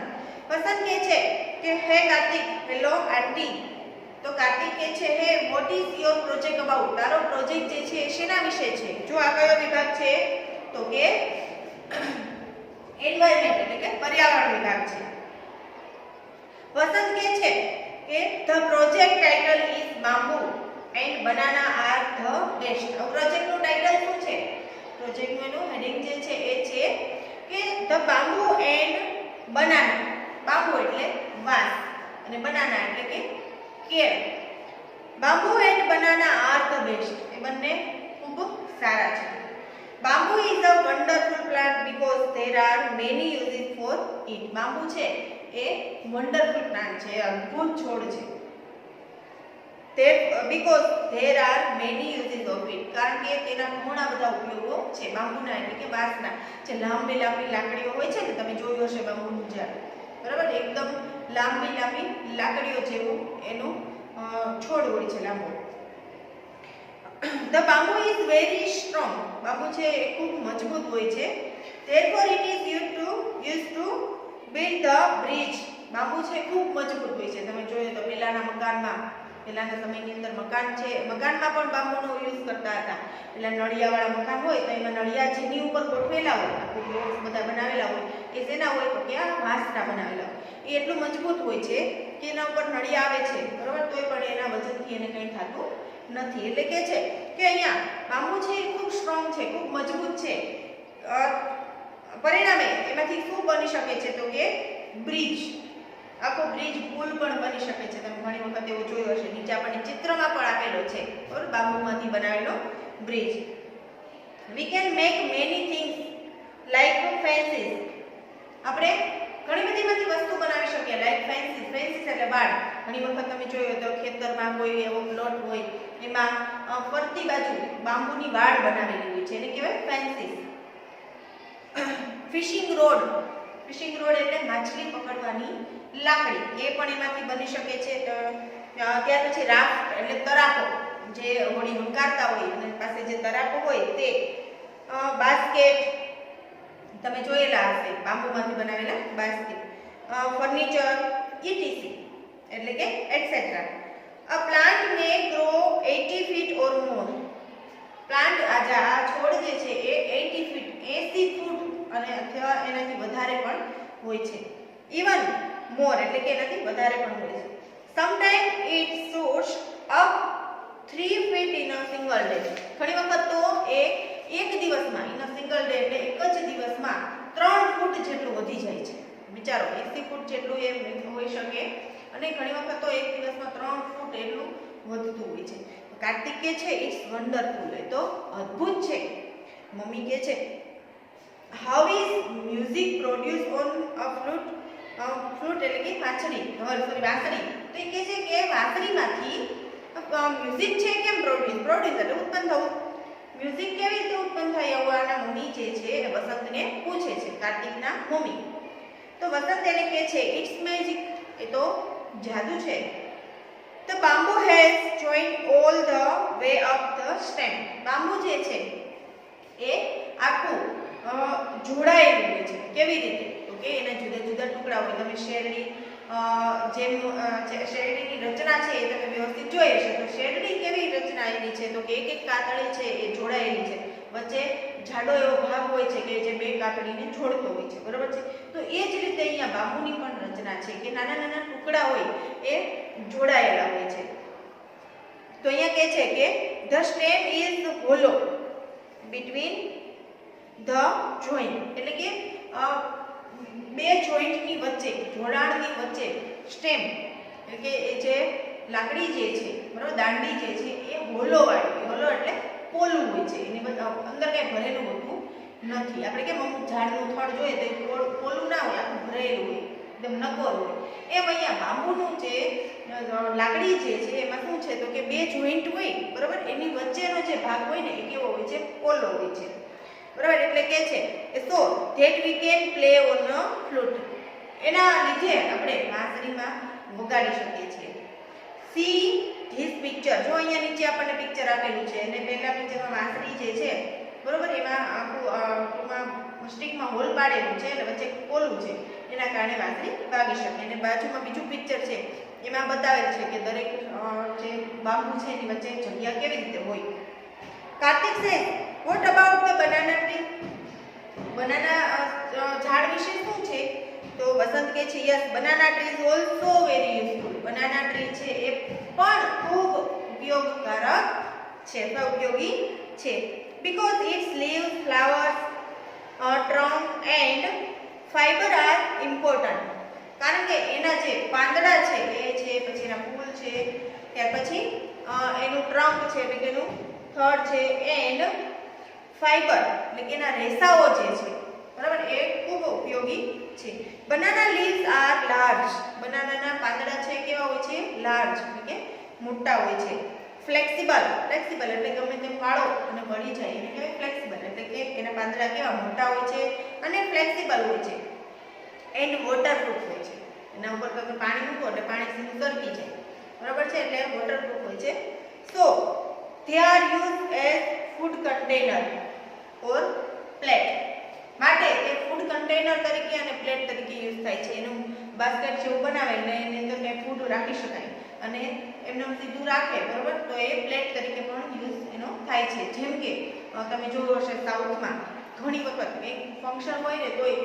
વસંત કહે છે કે હે કાર્તિક, હેલો આંટી. તો કાર્તિક કહે છે હે vote is your project about. તારો પ્રોજેક્ટ જે છે શેના વિશે છે? જો આ કયો વિભાગ છે? તો કે એન્વાયરમેન્ટ એટલે કે પર્યાવરણ વિભાગ છે. વસંત કહે છે કે the project title is bamboo and banana are the best. પ્રોજેક્ટનું ટાઇટલ શું છે? પ્રોજેક્ટનું હેડિંગ જે છે એ છે કે ધ બામ્બુ બનાના, બાંબુ એટલે વાંસ અને બનાના એટલે કે કેળ. Bamboo and banana are the best, એ બંને ખૂબ સારા છે. Bamboo is a wonderful plant because there are many uses for it. Bamboo છે એ વન્ડરફુલ પ્લાન્ટ છે, અદ્ભુત છોડ છે. because there are many uses of it, કારણ કે તેના ઘણા બધા ઉપયોગો છે બાંબુના એટલે કે વાંસના. જે લાંબી લાંબી લાકડીઓ હોય છે ને, તમે જોયું હશે બાંબુનું ઝાડ, બરાબર, એકદમ લાંબી લાંબી લાકડીઓ જેવું એનું છોડ હોય છે લાંબો. The bamboo is very strong. Bamboo છે એ ખૂબ મજબૂત હોય છે. Therefore it is used to build the bridge. Bamboo છે ખૂબ મજબૂત હોય છે. તમે જોયું તો પહેલાના મકાનમાં, પહેલાના સમયની અંદર મકાન છે, મકાનમાં પણ બાંબુનો યુઝ કરતા હતા. પેલા નળિયાવાળા મકાન હોય તો એમાં નળિયા જેની ઉપર ગોઠવેલા હોય, આખું બ્લોક્સ બધા બનાવેલા હોય, એ શેના હોય તો કે વાંસના બનાવેલા હોય. એ એટલું મજબૂત હોય છે કે એના ઉપર નળિયા આવે છે, બરાબર, તોય પણ એના વજનથી એને કંઈ થતું નથી. એટલે કે છે કે અહીંયા બાંબુ છે એ ખૂબ સ્ટ્રોંગ છે, ખૂબ મજબૂત છે. પરિણામે એમાંથી શું બની શકે છે તો કે બ્રિજ, આખો બ્રિજ પુલ પણ બની શકે છે. તમે ઘણી વખત એવું જોયું હશે, નીચે આપણને ચિત્રમાં પણ આપેલો છે, બરાબર, બાંબુમાંથી બનાવેલો bridge. We can make many things like fences. આપણે ઘણી બધીમાંથી વસ્તુ બનાવી શકીએ, લાઈક ફેન્સીસ. ફેન્સીસ એટલે વાડ. ઘણી વખત તમે જોયું તો ખેતરમાં કોઈ એવો પ્લોટ હોય, એમાં ફરતી બાજુ બાંબુની વાડ બનાવેલી હોય છે, એને કહેવાય fences. Fishing rod. Fishing rod એટલે માછલી પકડવાની લાકડી, એ પણ એમાંથી બની શકે છે. ત્યાર પછી રાફ્ટ એટલે તરાપો, જે હોડી હંકારતા હોય અને પાસે જે તરાપો હોય તે. બાસ્કેટ, તમે જોયેલા હશે બાંબુમાંથી બનાવેલા બાસ્કેટ. ફર્નિચર, ઇટીસી એટલે કે etcetera. A plant may grow 80 feet or more. Plant આ છોડ જે છે એ 80 ફીટ 80 ફૂટ અને અથવા એનાથી વધારે પણ હોય છે. ઇવન મોર એટલે કે એનાથી વધારે પણ હોય છે. Sometime it shoots up 3 fit in a single day. ઘણી વખત તો એક દિવસમાં, ઇન અ સિંગલ ડે એટલે એક જ દિવસમાં 3 ફૂટ જેટલું વધી જાય છે. વિચારો, 80 ફૂટ જેટલું એ હોઈ શકે અને ઘણી વખત તો એક દિવસમાં 3 ફૂટ એટલું વધતું હોય છે. કાર્તિક કે છે ઇટ્સ વન્ડરફુલ, એ તો અદ્ભુત છે. મમ્મી કે છે how is music produce on a flute. Flute એટલે કે વાંસળી, વાંસળી. તો એ કહે છે કે વાંસળીમાંથી મ્યુઝિક છે કેમ પ્રોડ્યુસ એટલે ઉત્પન્ન થવું. મ્યુઝિક કેવી રીતે ઉત્પન્ન થાય એવું આના મમ્મી જે છે એ વસંતને પૂછે છે, કાર્તિકના મમ્મી. તો વસંત એને કહે છે ઇટ્સ મેજિક, એ તો જાદુ છે. The bamboo has joined all the way up the stem. Bamboo જે છે એ આખું જોડાયેલું હોય છે. કેવી રીતે તો કે એના જુદા જુદા ટુકડા હોય. તમે શેરડી શેરડીની રચના છે એ તમે વ્યવસ્થિત જોઈ હશે. તો શેરડી કેવી રચના એની છે તો કે એક કાતળી છે એ જોડાયેલી છે, વચ્ચે જાડો એવો ભાગ હોય છે કે જે બે કાતળીને જોડતો હોય છે, બરાબર છે. તો એ જ રીતે અહીંયા બાંબુની પણ રચના છે કે નાના નાના ટુકડા હોય એ જોડાયેલા હોય છે. તો અહીંયા કહે છે કે the stem is hollow between the joint, એટલે કે બે જોઈન્ટની વચ્ચે, જોડાણની વચ્ચે સ્ટેમ એટલે કે એ જે લાકડી જે છે, બરાબર, દાંડી જે છે એ હોલો વાળી. હોલો એટલે પોલું હોય છે, એની અંદર કંઈ ભરેલું હોતું નથી. આપણે કેમ અમુક ઝાડનું થડ જોઈએ તો પોલું ના હોય, આખું ભરેલું હોય, એકદમ નકોર હોય. એમ અહીંયા બાંબુનું જે લાકડી જે છે એમાં શું છે તો કે બે જોઈન્ટ હોય, બરાબર, એની વચ્ચેનો જે ભાગ હોય ને એ કેવો હોય છે, પોલો હોય છે, બરાબર. એટલે કે છે so that we can play on a flute. એના લીધે આપણે વાંસળીમાં વગાડી શકીએ છીએ. See this picture. જો અહીંયા નીચે આપણને પિક્ચર આપેલું છે અને પહેલા પિક્ચરમાં વાંસળી જે છે, બરાબર, એમાં આખું સ્ટિકમાં હોલ પાડેલું છે અને વચ્ચે પોલું છે, એના કારણે વાંસળી વાગી શકે. અને બાજુમાં બીજું પિક્ચર છે એમાં બતાવેલ છે કે દરેક જે બાંબુ છે એની વચ્ચે જગ્યા કેવી રીતે હોય. Kartik says what about the banana tree. Banana ઝાડ વિશે શું છે તો વસંત કહે છે yes banana tree is also very useful. Banana tree છે એ પણ ખૂબ ઉપયોગકારક છે, અથવા ઉપયોગી છે. Because its leaves, flowers, trunk and fibre are important, કારણ કે એના જે પાંદડા છે એ છે, પછી એના ફૂલ છે, ત્યાર પછી એનું ટ્રંક છે એટલે કે એનું થડ છે, એન્ડ ફાઈબર એટલે કે એના રેસાઓ જે છે, બરાબર, એ ખૂબ ઉપયોગી છે. બનાના લીવ્સ આર લાર્જ, બનાનાના પાંદડા છે કેવા હોય છે? લાર્જ એટલે કે મોટા હોય છે. ફ્લેક્સિબલ, ફ્લેક્સિબલ એટલે ગમે તેમ વાળો અને વળી જાય એને કહેવાય ફ્લેક્સિબલ, એટલે કે એના પાંદડા કેવા મોટા હોય છે અને ફ્લેક્સિબલ હોય છે. એન્ડ વોટરપ્રૂફ હોય છે, એના ઉપર તમે પાણી મૂકો એટલે પાણી સીધું સરકી જાય, બરાબર છે, એટલે વોટરપ્રૂફ હોય છે. સો they are used as food container or plate, માટે એ ફૂડ કન્ટેનર તરીકે અને પ્લેટ તરીકે યુઝ થાય છે. એનું બાસ્કેટ જેવું બનાવે એટલે એની અંદર કંઈ ફૂડ રાખી શકાય અને એમને સીધું રાખે, બરાબર, તો એ પ્લેટ તરીકે પણ યુઝ એનો થાય છે. જેમ કે તમે જોયું હશે સાઉથમાં ઘણી વખત એક ફંક્શન હોય ને તોય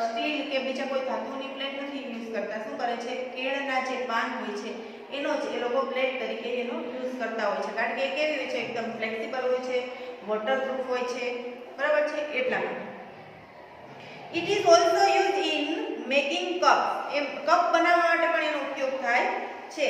સ્ટીલ કે બીજા કોઈ ધાતુની પ્લેટ નથી યુઝ કરતા. શું કરે છે? કેળના જે પાન હોય છે એનો જ એ લોકો પ્લેટ તરીકે એનો યુઝ કરતા હોય છે, કારણ કે એ કેવી હોય છે? એકદમ ફ્લેક્સિબલ હોય છે, વોટરપ્રૂફ હોય છે, બરાબર છે, એટલા માટે. It is also used in making cups, એમ કપ બનાવવા માટે પણ એનો ઉપયોગ થાય છે.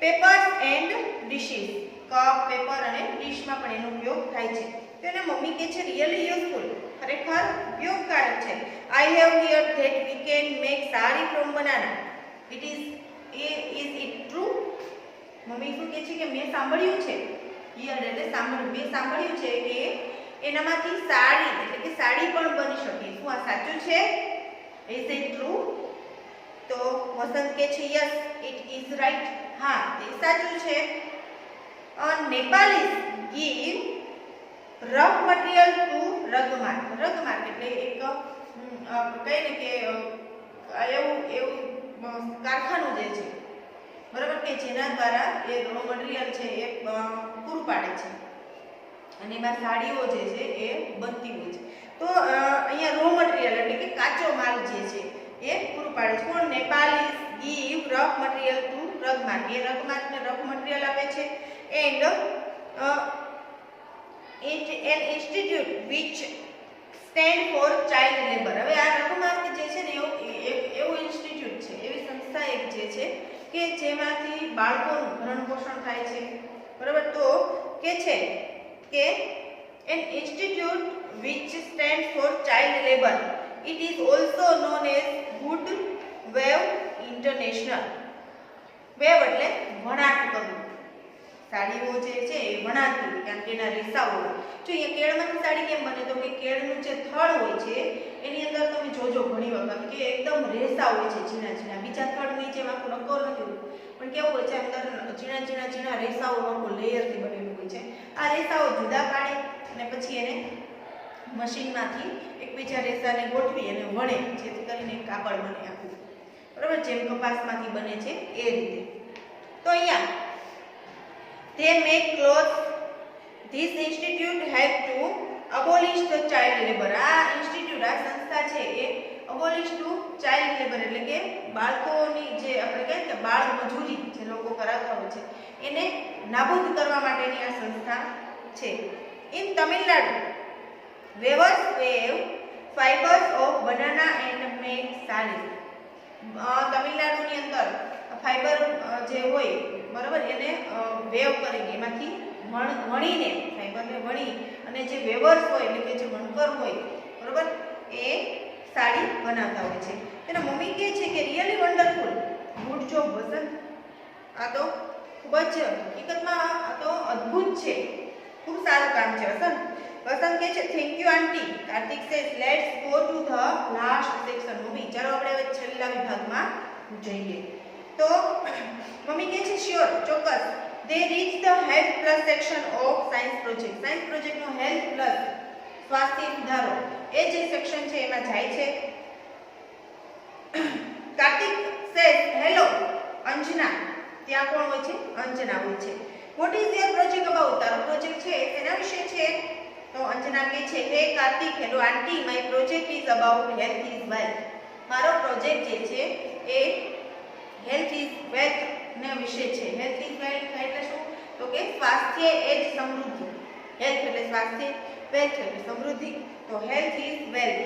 Papers and dishes, cup, paper અને ડિશમાં પણ એનો ઉપયોગ થાય છે. તો એને મમ્મી કહે છે રિયલી યુઝફુલ, ખરેખર ઉપયોગકારક છે. I have heard that we can make sari from banana. Is it true? Mummy શું કહે છે કે મેં સાંભળ્યું છે, હિયર એટલે સાંભળ્યું, મેં સાંભળ્યું છે કે એનામાંથી સાડી એટલે કે સાડી પણ બની શકે. શું આ સાચું છે? Is it true? તો વસંત કહે છે yes it is right, હા તે સાચું છે. નેપાલીસ give rough material to rugmark, rugmark એટલે એક કહે ને કે એવું કારખાનું જે છે, બરાબર, કે જેના દ્વારા એ રો મટીરિયલ છે એ પૂરું પાડે છે અને એમાં સાડીઓ જે છે એ બનતી હોય છે. તો અહીંયા રો મટીરિયલ એટલે કે કાચો માલ જે છે એ પૂરું પાડે છે. કોણ? Nepalis give rough material to Rugmark, એ રગમાર્કને રફ મટીરિયલ આપે છે. And an institute which stand for child labour, હવે આ રગમાર્ક જે છે ને એવું ઇન્સ્ટિટ્યૂટ છે, એવી સંસ્થા એક જે છે કે જેમાંથી બાળકોનું ભરણ પોષણ થાય છે, બરાબર. તો કે છે કે an institute which stands for child labor, it is also known as Good Wave International. Wave એટલે વણાટ કરવું, સાડીઓ જે છે એ વણાટવી, કારણ કે એના રેસાઓ હોય. જો અહીંયા કેળમાંથી સાડી કેમ બને? તો કે કેળનું જે થડ હોય છે એની અંદર તમે જોજો ઘણી વખત કે એકદમ રેસા હોય છે ઝીણા ઝીણા, બીજા થડની જેમ આખું નક્કોર નથી હોતું, પણ કેવું હોય છે અંદર ઝીણા ઝીણા ઝીણા રેસાઓ આખું લેયરથી બનેલું હોય છે. આ રેસાઓ જુદા પાડી અને પછી એને મશીનમાંથી એકબીજા રેસાને ગોઠવી અને વણે, જેથી કરીને કાપડ બને આખું, બરાબર, જેમ કપાસમાંથી બને છે એ રીતે. તો અહીંયા they make clothes. This institute help to abolish the child labor. આ ઇન્સ્ટિટ્યૂટ, આ સંસ્થા છે એ abolish to child labor એટલે કે બાળકોની જે આપણે કહીએ કે બાળ મજૂરી જે લોકો કરાવતા હોય છે એને નાબૂદ કરવા માટેની આ સંસ્થા છે. In Tamil Nadu, weavers weave fibers of banana and make saris. તમિલનાડુની અંદર ફાઈબર જે હોય, બરાબર, એને વેવ કરીને એમાંથી વણીને ફાઈબરને વણી અને જે વેવર્સ હોય એટલે કે જે વણકર હોય, બરાબર, એ સાડી બનાવતા હોય છે. તેના મમ્મી કહે છે કે રિયલી વન્ડરફુલ, ગુડ જોબ વસંત, આ તો ખૂબ જ હકીકતમાં આ તો અદ્ભુત છે, ખૂબ સારું કામ છે વસંત. વસંત કહે છે thank you aunty. Kartik says let's go to the last section. Mummy ચાલો આપણે હવે છેલ્લા વિભાગમાં જઈએ. તો મમ્મી કહે છે શ્યોર, ચોક્કસ. they reach the health plus section of science project. Science પ્રોજેક્ટનો હેલ્થ પ્લસ સ્વાસ્થ્ય સુધારો એ જે સેક્શન છે એમાં જાય છે. કાર્તિક સેઝ હેલો અંજના, ત્યાં કોણ હોય છે? અંજના હોય છે. what is your project about? તારો પ્રોજેક્ટ છે એના વિશે છે. તો અંજના કહે છે હે Kartik, hello aunty, my project is about health is wealth. મારો પ્રોજેક્ટ જે છે એ હેલ્થ ઇઝ વેલ્થ ને વિશે છે. હેલ્થ ઇઝ વેલ્થ એટલે શું? તો કે સ્વાસ્થ્ય એ જ સમૃદ્ધિ. હેલ્થ એટલે સ્વાસ્થ્ય, વેલ્થ એટલે સમૃદ્ધિ. તો હેલ્થ ઇઝ વેલ્થ.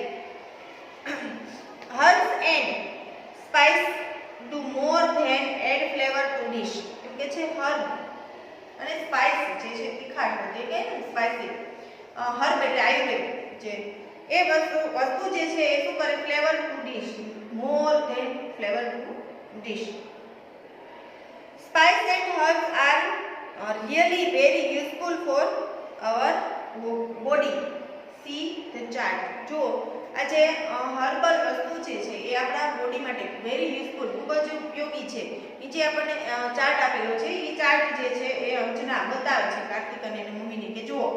ડીશ. એમ કે છે હર્બ અને સ્પાઇસ જે છે તીખાશ તે કહે ને સ્પાઇસી. હર્બ એટલે આયુર્વેદ જે એ વસ્તુ જે છે એ શું કરે flavour to dish more than flavour to dish. Spice and herbs are really very useful for our body. See the chart. જો આ જે હર્બલ વસ્તુ છે એ આપણા બોડી માટે વેરી યુઝફુલ ખૂબ જ ઉપયોગી છે. નીચે આપણને ચાર્ટ આપેલો છે. એ ચાર્ટ જે છે એ અંજના બતાવે છે કાર્તિક અને એની મમ્મીને કે જુઓ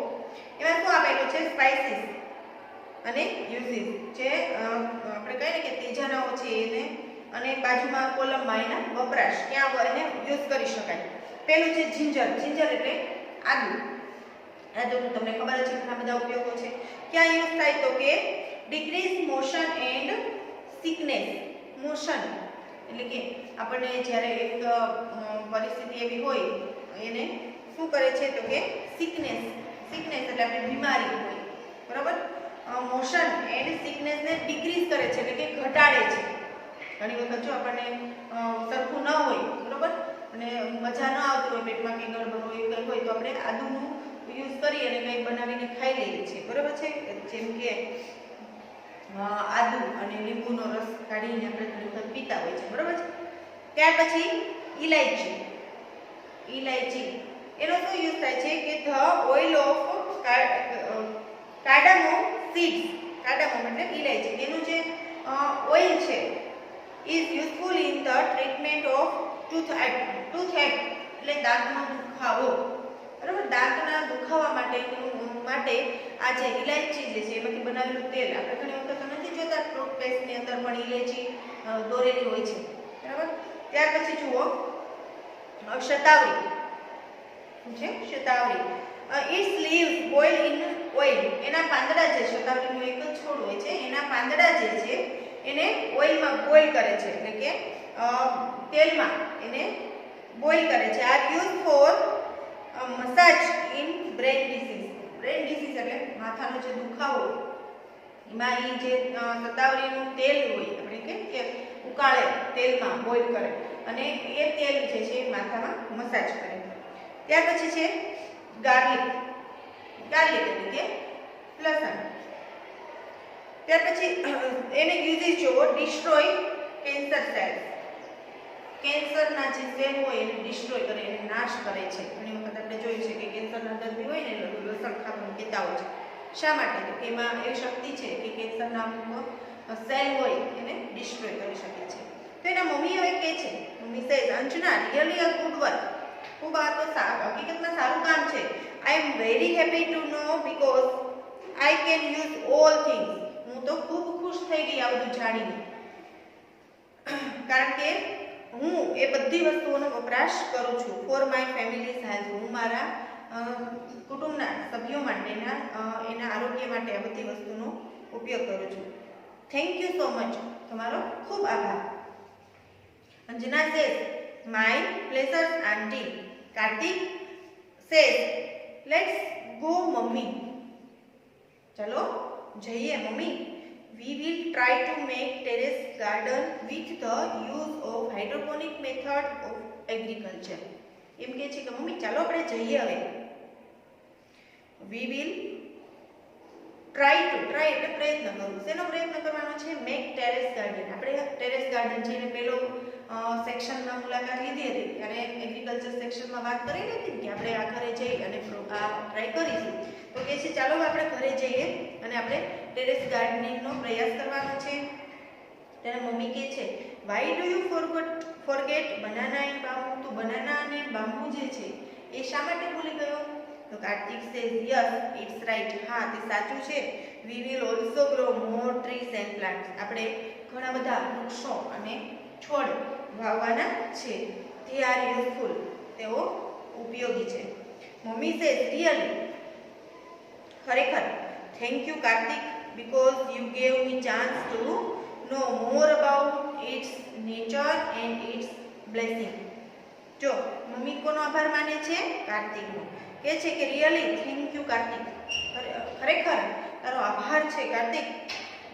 એમાં શું આપેલું છે સ્પાઇસીસ અને યુઝીસ જે આપણે કહીએ ને કે તેજાનાઓ છે એને અને બાજુમાં કોલમમાં એના વપરાશ ક્યાં એને યુઝ કરી શકાય. પહેલું છે જિંજર. જિંજર એટલે આદુ. આદુ તમને ખબર છે ઘણા બધા ઉપયોગો છે. ક્યાં યુઝ થાય તો કે decrease motion and sickness. Motion એટલે કે આપણને જ્યારે એક પરિસ્થિતિ એવી હોય એને શું કરે છે તો કે સિકનેસ. સિકનેસ એટલે આપણી બીમારી હોય બરાબર. મોશન એન્ડ સિકનેસને ડિક્રીઝ કરે છે એટલે કે ઘટાડે છે. ઘણી વખત જો આપણને સરખું ન હોય બરોબર અને મજા ન આવતી હોય પેટમાં કે ગડબડ હોય કંઈ હોય તો આપણે આદુનું યુઝ કરી અને કંઈ બનાવીને ખાઈ લઈએ છીએ બરાબર છે. જેમ કે આદુ અને લીંબુનો રસ કાઢીને આપણે ઘણી વખત પીતા હોય છે બરાબર છે. ત્યાર પછી ઇલાયચી. ઇલાયચી એનો શું યુઝ થાય છે કે ધ ઓઇલ ઓફ કાર્ડામોમ સીડ્સ. કાર્ડામોમ એટલે ઇલાયચી એનું જે ઓઇલ છે is useful in the treatment of toothache. toothache એટલે દાંતનો દુખાવો બરાબર. દાંતના દુખાવા માટે આ જે ઇલાયચી જે છે એમાંથી બનાવેલું તેલ આપણે ઘણી વખત નથી જોતા ટૂથપેસ્ટની અંદર પણ ઇલાયચી દોરેલી હોય છે બરાબર. ત્યાર પછી જુઓ શતાવરી છે. Shatavari its leaves boil in oil. એના પાંદડા જે શતાવરીનો એક જ છોડ હોય છે એના પાંદડા જે છે એને ઓઇલમાં બોઇલ કરે છે એટલે કે તેલમાં એને બોઇલ કરે છે. Are use for massage in brain disease. Brain disease એટલે માથાનો જે દુખાવો એમાં એ જે શતાવરીનું તેલ હોય આપણે કે ઉકાળે તેલમાં બોઇલ કરે અને એ તેલ જે છે માથામાં મસાજ કરે. ત્યાર પછી છે ગાર્લિક. ગાર્લિક એટલે કે લસણ. ત્યાર પછી એને યુઝિસ જોવો ડિસ્ટ્રોય કેન્સર સેલ્સ. કેન્સરના જે સેલ હોય એને ડિસ્ટ્રોય કરે એને નાશ કરે છે. ઘણી વખત આપણે જોયું છે કે કેન્સરના દર્દી હોય ને લસણ ખાવાનું કહેતા હોય છે. શા માટે તો કે એમાં એ શક્તિ છે કે કેન્સરના અમુક સેલ હોય એને ડિસ્ટ્રોય કરી શકે છે. તો એના મમ્મી હવે કહે છે mummy says Anjana really a good work. ખૂબ આ તો હકીકતમાં સારું કામ છે. I am very happy to know because I can use all things. હું તો ખૂબ ખુશ થઈ ગઈ આ બધું જાણીને કારણ કે હું એ બધી વસ્તુઓનો વપરાશ કરું છું ફોર માય ફેમિલીઝ હેલ્થ. હું મારા કુટુંબના સભ્યો માટેના એના આરોગ્ય માટે આ બધી વસ્તુનો ઉપયોગ કરું છું. Thank you so much. તમારો ખૂબ આભાર. Anjana says my pleasure aunty. Kartik says let's go mummy. ચલો જઈએ mummy. We will try to make terrace garden with the use of hydroponic method of agriculture. એમ કહે છે કે મમ્મી ચાલો આપણે જઈએ હવે. We will try એટલે પ્રયત્ન કરવું. શેનો પ્રયત્ન કરવાનો છે? Make terrace garden. આપણે ટેરેસ ગાર્ડન છે એને પેલો સેક્શનમાં મુલાકાત લીધી હતી ત્યારે એગ્રીકલ્ચર સેક્શનમાં વાત કરી હતી કે આપણે આ ઘરે જઈ અને આ ટ્રાય કરીશું. તો કહે છે ચાલો આપણે ઘરે જઈએ અને આપણે ટેરેસ ગાર્ડનિંગનો પ્રયાસ કરવાનો છે. ત્યારે મમ્મી કહે છે why do you forget banana and bamboo. તો બનાના અને બામ્બુ જે છે એ શા માટે ભૂલી ગયો? તો Kartik says yes it's right. હા તે સાચું છે. We will also grow more trees and plants. આપણે ઘણા બધા વૃક્ષો અને છોડ વાવવાના છે. They are useful. તેઓ ઉપયોગી છે. મમ્મી સેઝ રિયલી ખરેખર. Thank you Kartik because you gave me chance to know more about its nature and its blessing. જો મમ્મી કોનો આભાર માને છે? કાર્તિકનો. કહે છે કે રિયલી થેન્ક યુ કાર્તિક. ખરેખર તારો આભાર છે Kartik.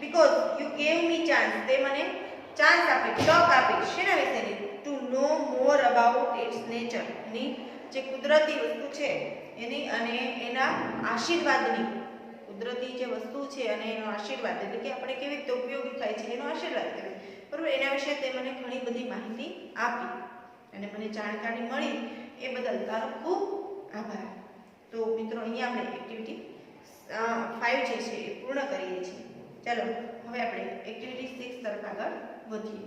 because you gave me chance. તે મને ચાન્સ આપી તક આપી શેના વિશેની? To know more about its nature, એની જે કુદરતી વસ્તુ છે એની અને એના આશીર્વાદની, કુદરતી જે વસ્તુ છે અને એનો આશીર્વાદ એટલે કે આપણે કેવી રીતે ઉપયોગી થાય છે એનો આશીર્વાદ કહેવાય, બરાબર. એના વિશે તે મને ઘણી બધી માહિતી આપી અને મને જાણકારી મળી એ બદલ તારો ખૂબ આભાર. તો મિત્રો અહીંયા આપણે એક્ટિવિટી 5 જે છે એ પૂર્ણ કરીએ છીએ. ચાલો હવે આપણે એક્ટિવિટી 6 તરફ આગળ વધીએ.